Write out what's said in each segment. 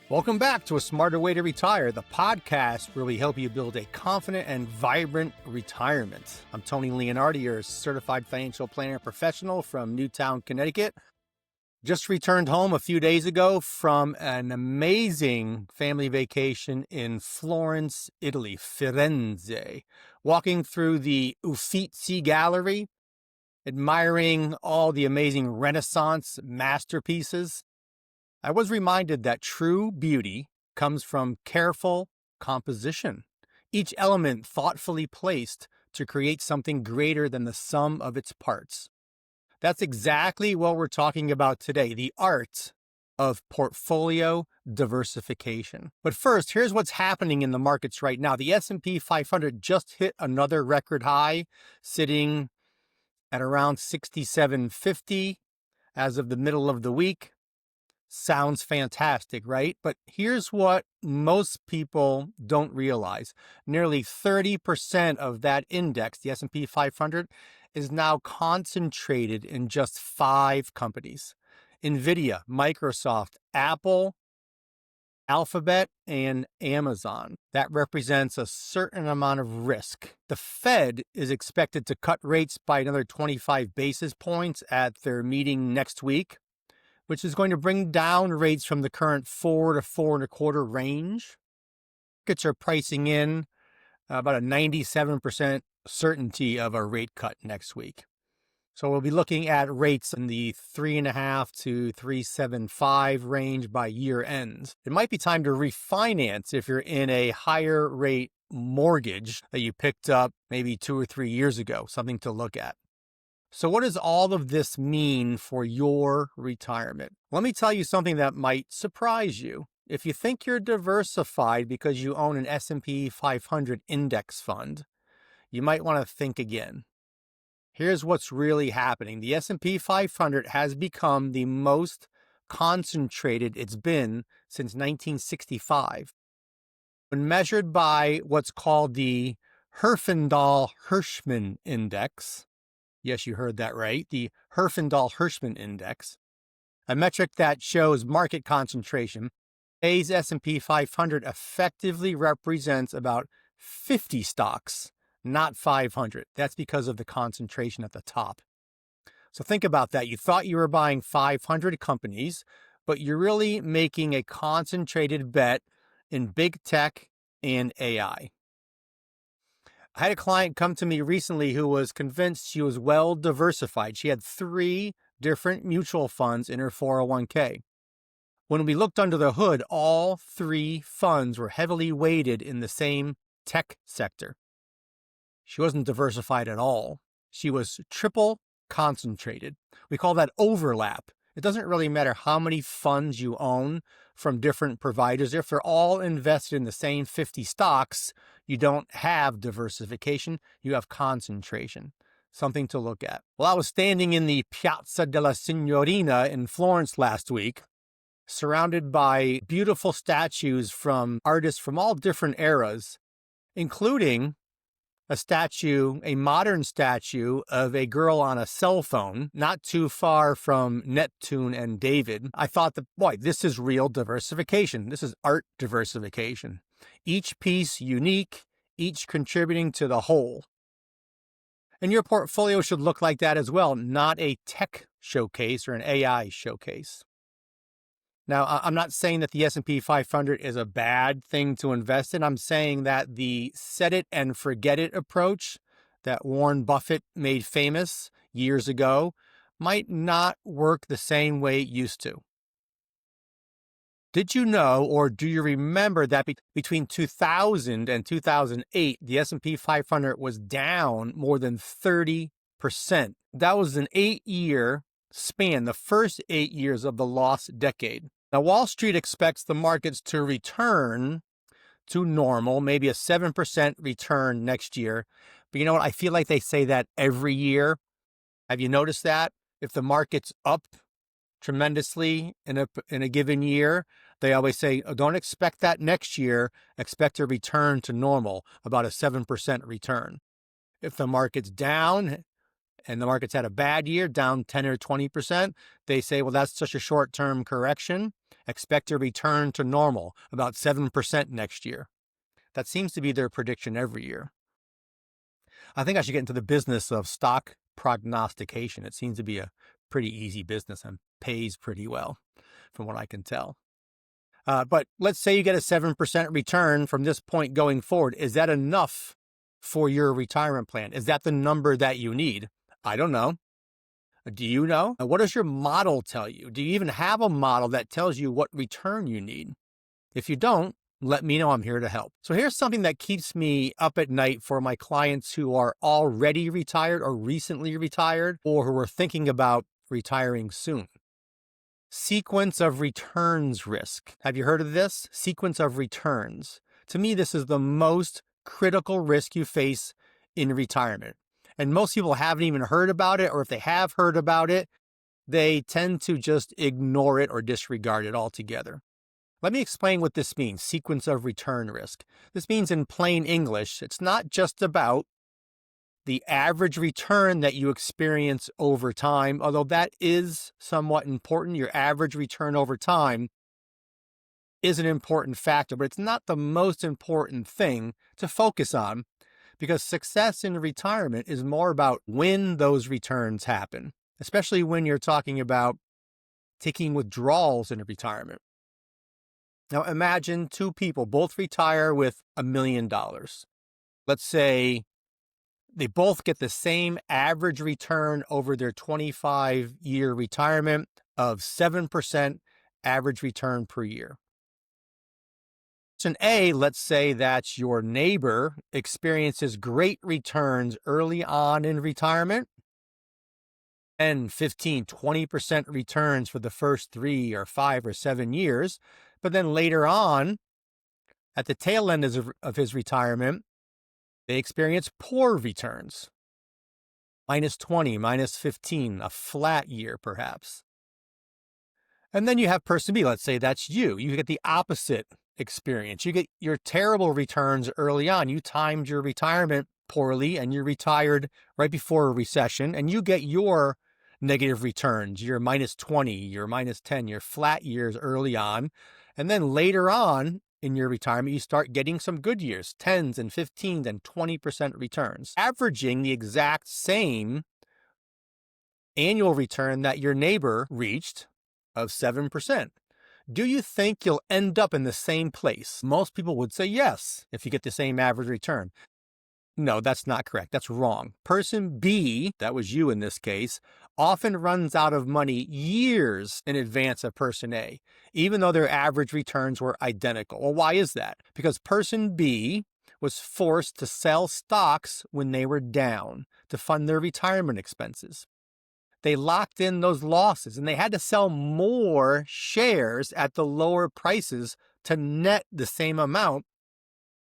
Welcome back to A Smarter Way to Retire, the podcast where we help you build a confident and vibrant retirement. I'm Tony Leonardi, your certified financial planner professional from Newtown, Connecticut. Just returned home a few days ago from an amazing family vacation in Florence, Italy, Firenze. Walking through the Uffizi Gallery, admiring all the amazing Renaissance masterpieces, I was reminded that true beauty comes from careful composition, each element thoughtfully placed to create something greater than the sum of its parts. That's exactly what we're talking about today, the art of portfolio diversification. But first, here's what's happening in the markets right now. The S&P 500 just hit another record high, sitting at around 6750 as of the middle of the week. Sounds fantastic, right? But here's what most people don't realize. Nearly 30% of that index, the S&P 500, is now concentrated in just 5 companies: NVIDIA, Microsoft, Apple, Alphabet, and Amazon. That represents a certain amount of risk. The Fed is expected to cut rates by another 25 basis points at their meeting next week, which is going to bring down rates from the current 4 to 4.25 range. Markets are pricing in about a 97% certainty of a rate cut next week. So we'll be looking at rates in the 3.5 to 3.75 range by year end. It might be time to refinance if you're in a higher rate mortgage that you picked up maybe 2 or 3 years ago, something to look at. So what does all of this mean for your retirement? Let me tell you something that might surprise you. If you think you're diversified because you own an S&P 500 index fund, you might want to think again. Here's what's really happening. The S&P 500 has become the most concentrated it's been since 1965. When measured by what's called the Herfindahl-Hirschman Index, yes, you heard that right, the Herfindahl-Hirschman Index, a metric that shows market concentration, today's S&P 500 effectively represents about 50 stocks, not 500. That's because of the concentration at the top. So think about that. You thought you were buying 500 companies, but you're really making a concentrated bet in big tech and AI. I had a client come to me recently who was convinced she was well diversified. She had 3 different mutual funds in her 401k. When we looked under the hood, all 3 funds were heavily weighted in the same tech sector. She wasn't diversified at all. She was triple concentrated. We call that overlap. It doesn't really matter how many funds you own from different providers. If they're all invested in the same 50 stocks, you don't have diversification, you have concentration. Something to look at. Well, I was standing in the Piazza della Signorina in Florence last week, surrounded by beautiful statues from artists from all different eras, including a modern statue of a girl on a cell phone, not too far from Neptune and David. I thought that, boy, this is real diversification. This is art diversification. Each piece unique, each contributing to the whole. And your portfolio should look like that as well, not a tech showcase or an AI showcase. Now, I'm not saying that the S&P 500 is a bad thing to invest in. I'm saying that the set it and forget it approach that Warren Buffett made famous years ago might not work the same way it used to. Did you know, or do you remember that between 2000 and 2008, the S&P 500 was down more than 30%? That was an 8-year span, the first 8 years of the lost decade. Now, Wall Street expects the markets to return to normal, maybe a 7% return next year. But you know what? I feel like they say that every year. Have you noticed that? If the market's up tremendously in a given year, they always say, oh, don't expect that next year. Expect a return to normal, about a 7% return. If the market's down and the market's had a bad year, down 10 or 20%, they say, well, that's such a short-term correction. Expect a return to normal, about 7% next year. That seems to be their prediction every year. I think I should get into the business of stock prognostication. It seems to be a pretty easy business and pays pretty well, from what I can tell. But let's say you get a 7% return from this point going forward. Is that enough for your retirement plan? Is that the number that you need? I don't know. Do you know? What does your model tell you? Do you even have a model that tells you what return you need? If you don't, let me know. I'm here to help. So here's something that keeps me up at night for my clients who are already retired or recently retired or who are thinking about retiring soon. Sequence of returns risk. Have you heard of this? Sequence of returns. To me, this is the most critical risk you face in retirement. And most people haven't even heard about it, or if they have heard about it, they tend to just ignore it or disregard it altogether. Let me explain what this means, sequence of return risk. This means in plain English, it's not just about the average return that you experience over time, although that is somewhat important. Your average return over time is an important factor, but it's not the most important thing to focus on because success in retirement is more about when those returns happen, especially when you're talking about taking withdrawals in retirement. Now imagine two people both retire with $1 million. Let's say they both get the same average return over their 25-year retirement of 7% average return per year. Option A, let's say that your neighbor experiences great returns early on in retirement and 15, 20% returns for the first 3 or 5 or 7 years. But then later on, at the tail end of his retirement, they experience poor returns. -20, -15, a flat year perhaps. And then you have person B, let's say that's you. You get the opposite experience. You get your terrible returns early on. You timed your retirement poorly and you retired right before a recession and you get your negative returns, your -20, your -10, your flat years early on. And then later on in your retirement, you start getting some good years, 10s and 15s and 20% returns, averaging the exact same annual return that your neighbor reached of 7%. Do you think you'll end up in the same place? Most people would say yes, if you get the same average return. No, that's not correct. That's wrong. Person B, that was you in this case, often runs out of money years in advance of person A, even though their average returns were identical. Well, why is that? Because person B was forced to sell stocks when they were down to fund their retirement expenses. They locked in those losses and they had to sell more shares at the lower prices to net the same amount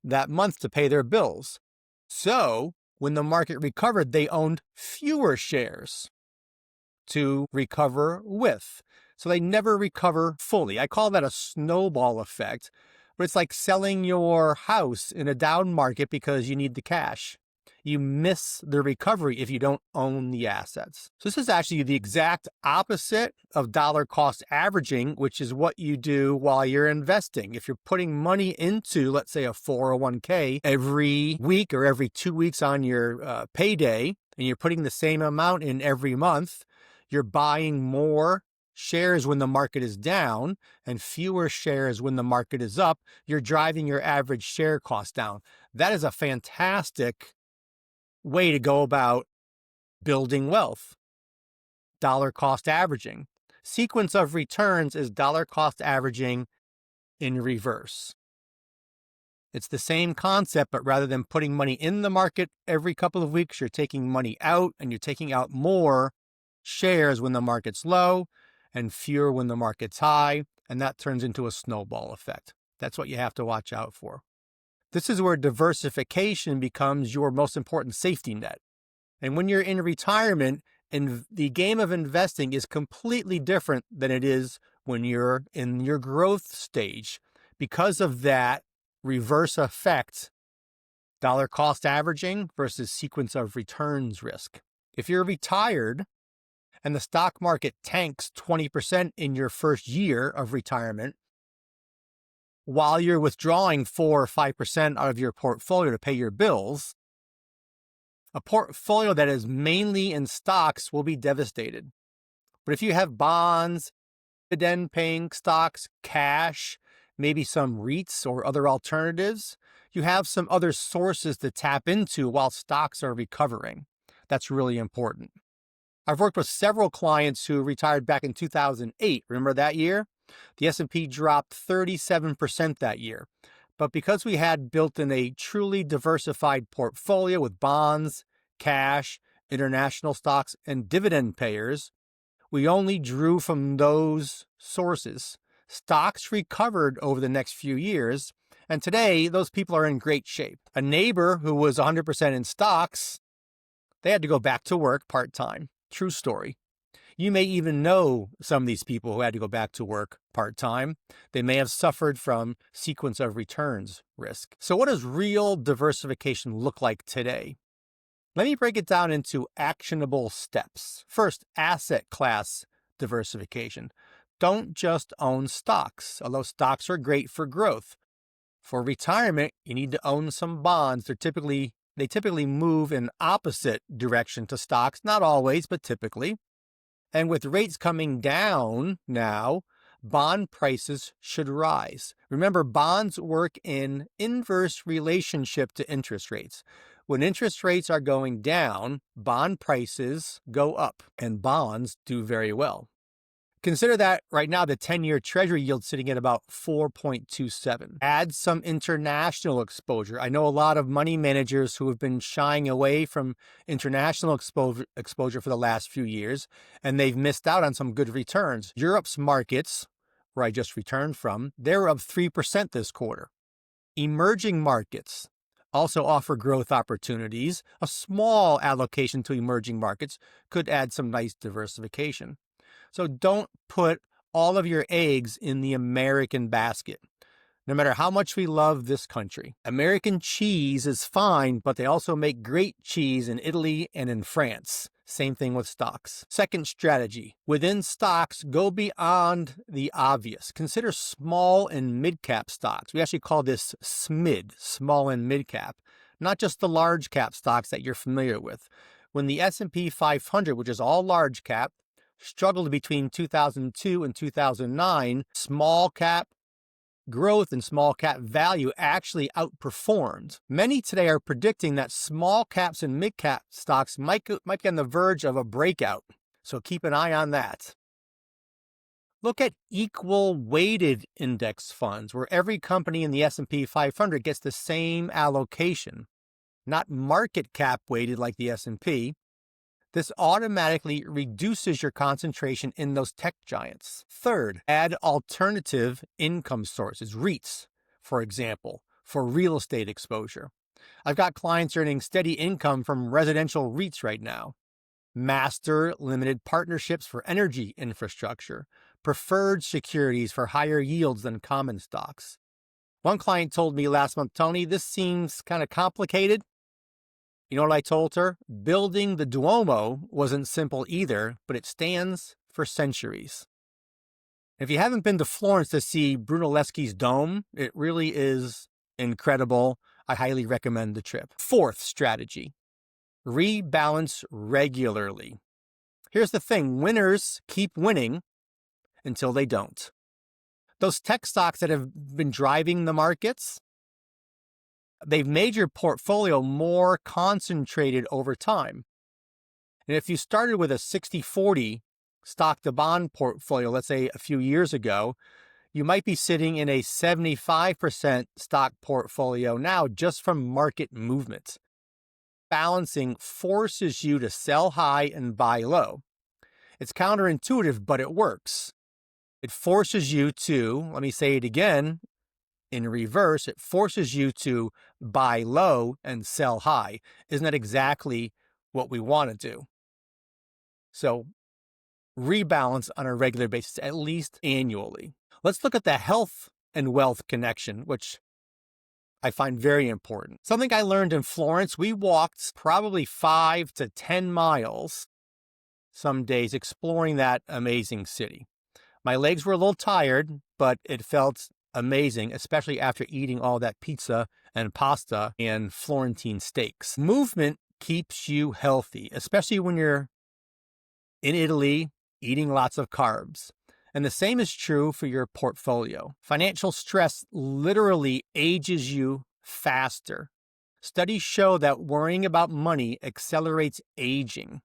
that month to pay their bills. So when the market recovered, they owned fewer shares to recover with. So they never recover fully. I call that a snowball effect, but it's like selling your house in a down market because you need the cash. You miss the recovery if you don't own the assets. So this is actually the exact opposite of dollar cost averaging, which is what you do while you're investing. If you're putting money into, let's say, a 401k every week or every 2 weeks on your payday, and you're putting the same amount in every month, you're buying more shares when the market is down and fewer shares when the market is up. You're driving your average share cost down. That is a fantastic way to go about building wealth. Dollar cost averaging. Sequence of returns is dollar cost averaging in reverse. It's the same concept, but rather than putting money in the market every couple of weeks, you're taking money out and you're taking out more shares when the market's low and fewer when the market's high. And that turns into a snowball effect. That's what you have to watch out for. This is where diversification becomes your most important safety net. And when you're in retirement, and the game of investing is completely different than it is when you're in your growth stage. Because of that reverse effect, dollar cost averaging versus sequence of returns risk. If you're retired and the stock market tanks 20% in your first year of retirement, while you're withdrawing 4 or 5% out of your portfolio to pay your bills, a portfolio that is mainly in stocks will be devastated. But if you have bonds, dividend-paying stocks, cash, maybe some REITs or other alternatives, you have some other sources to tap into while stocks are recovering. That's really important. I've worked with several clients who retired back in 2008. Remember that year? The S&P dropped 37% that year. But because we had built in a truly diversified portfolio with bonds, cash, international stocks, and dividend payers, we only drew from those sources. Stocks recovered over the next few years, and today those people are in great shape. A neighbor who was 100% in stocks, they had to go back to work part-time. True story. You may even know some of these people who had to go back to work part-time. They may have suffered from sequence of returns risk. So what does real diversification look like today? Let me break it down into actionable steps. First, asset class diversification. Don't just own stocks, although stocks are great for growth. For retirement, you need to own some bonds. They typically move in opposite direction to stocks, not always, but typically. And with rates coming down now, bond prices should rise. Remember, bonds work in inverse relationship to interest rates. When interest rates are going down, bond prices go up, and bonds do very well. Consider that right now the 10-year Treasury yield sitting at about 4.27. Add some international exposure. I know a lot of money managers who have been shying away from international exposure for the last few years, and they've missed out on some good returns. Europe's markets, where I just returned from, they're up 3% this quarter. Emerging markets also offer growth opportunities. A small allocation to emerging markets could add some nice diversification. So don't put all of your eggs in the American basket, no matter how much we love this country. American cheese is fine, but they also make great cheese in Italy and in France. Same thing with stocks. Second strategy, within stocks, go beyond the obvious. Consider small and mid-cap stocks. We actually call this SMID, small and mid-cap, not just the large cap stocks that you're familiar with. When the S&P 500, which is all large cap, struggled between 2002 and 2009, small cap growth and small cap value actually outperformed. Many today are predicting that small caps and mid cap stocks might be on the verge of a breakout. So keep an eye on that. Look at equal weighted index funds where every company in the S&P 500 gets the same allocation, not market cap weighted like the S&P. This automatically reduces your concentration in those tech giants. Third, add alternative income sources, REITs, for example, for real estate exposure. I've got clients earning steady income from residential REITs right now. Master limited partnerships for energy infrastructure, preferred securities for higher yields than common stocks. One client told me last month, Tony, this seems kind of complicated. You know what I told her? Building the Duomo wasn't simple either, but it stands for centuries. If you haven't been to Florence to see Brunelleschi's dome, it really is incredible. I highly recommend the trip. Fourth strategy, rebalance regularly. Here's the thing, winners keep winning until they don't. Those tech stocks that have been driving the markets, they've made your portfolio more concentrated over time. And if you started with a 60-40 stock to bond portfolio, let's say a few years ago, you might be sitting in a 75% stock portfolio now just from market movement. Balancing forces you to sell high and buy low. It's counterintuitive, but it works. It forces you to, let me say it again, in reverse, it forces you to buy low and sell high. Isn't that exactly what we want to do? So rebalance on a regular basis, at least annually. Let's look at the health and wealth connection, which I find very important. Something I learned in Florence, we walked probably 5 to 10 miles some days exploring that amazing city. My legs were a little tired, but it felt amazing, especially after eating all that pizza and pasta and Florentine steaks. Movement keeps you healthy, especially when you're in Italy eating lots of carbs. And the same is true for your portfolio. Financial stress literally ages you faster. Studies show that worrying about money accelerates aging.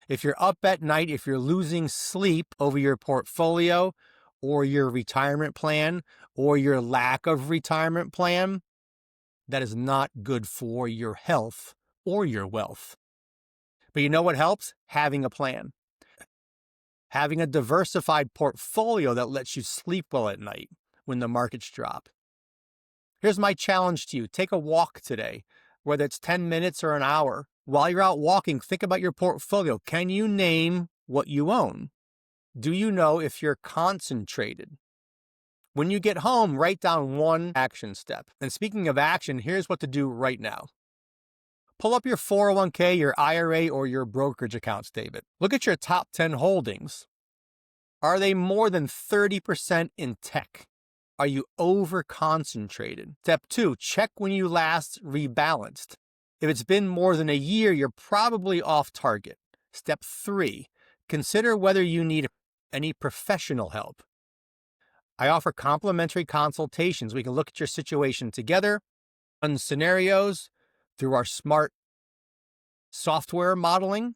If you're up at night, if you're losing sleep over your portfolio or your retirement plan or your lack of retirement plan, that is not good for your health or your wealth. But you know what helps? Having a plan. Having a diversified portfolio that lets you sleep well at night when the markets drop. Here's my challenge to you. Take a walk today, whether it's 10 minutes or an hour. While you're out walking, think about your portfolio. Can you name what you own? Do you know if you're concentrated? When you get home, write down one action step. And speaking of action, here's what to do right now. Pull up your 401k, your IRA, or your brokerage account statement. Look at your top 10 holdings. Are they more than 30% in tech? Are you over-concentrated? Step 2, check when you last rebalanced. If it's been more than a year, you're probably off target. Step 3, consider whether you need any professional help. I offer complimentary consultations. We can look at your situation together, run scenarios through our smart software modeling,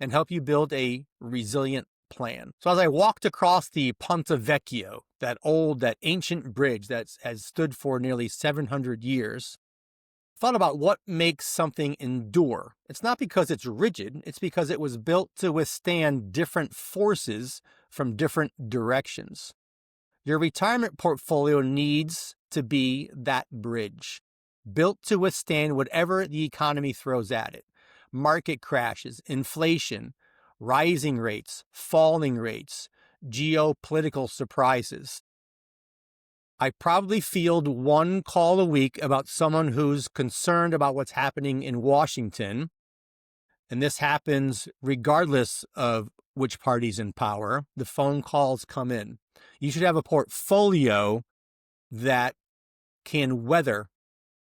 and help you build a resilient plan. So as I walked across the Ponte Vecchio, that ancient bridge that has stood for nearly 700 years, thought about what makes something endure. It's not because it's rigid, it's because it was built to withstand different forces from different directions. Your retirement portfolio needs to be that bridge, built to withstand whatever the economy throws at it. Market crashes, inflation, rising rates, falling rates, geopolitical surprises. I probably field one call a week about someone who's concerned about what's happening in Washington. And this happens regardless of which party's in power. The phone calls come in. You should have a portfolio that can weather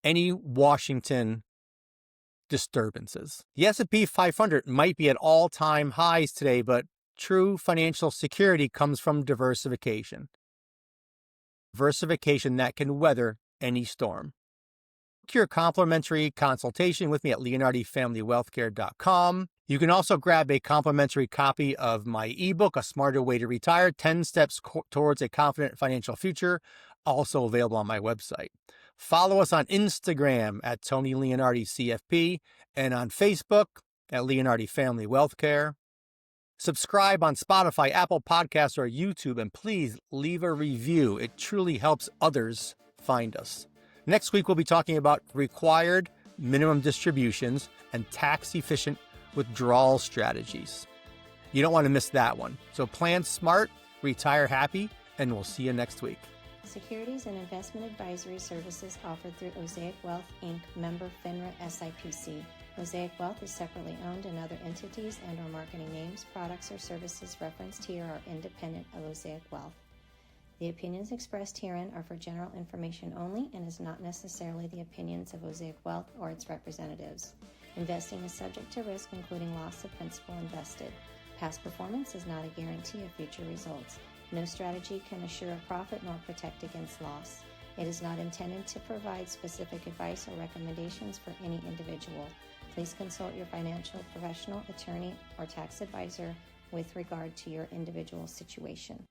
any Washington disturbances. The S&P 500 might be at all-time highs today, but true financial security comes from diversification. Diversification that can weather any storm. Book your complimentary consultation with me at leonardifamilywealthcare.com. You can also grab a complimentary copy of my ebook, A Smarter Way to Retire, 10 Steps Towards a Confident Financial Future, also available on my website. Follow us on Instagram at Tony Leonardi CFP and on Facebook at Leonardi Family Wealth Care. Subscribe on Spotify, Apple Podcasts, or YouTube, and please leave a review. It truly helps others find us. Next week, we'll be talking about required minimum distributions and tax-efficient withdrawal strategies. You don't want to miss that one. So plan smart, retire happy, and we'll see you next week. Securities and investment advisory services offered through Osaic Wealth, Inc., member FINRA SIPC. Osaic Wealth is separately owned, and other entities and/or marketing names, products, or services referenced here are independent of Osaic Wealth. The opinions expressed herein are for general information only and is not necessarily the opinions of Osaic Wealth or its representatives. Investing is subject to risk, including loss of principal invested. Past performance is not a guarantee of future results. No strategy can assure a profit nor protect against loss. It is not intended to provide specific advice or recommendations for any individual. Please consult your financial professional, attorney, or tax advisor with regard to your individual situation.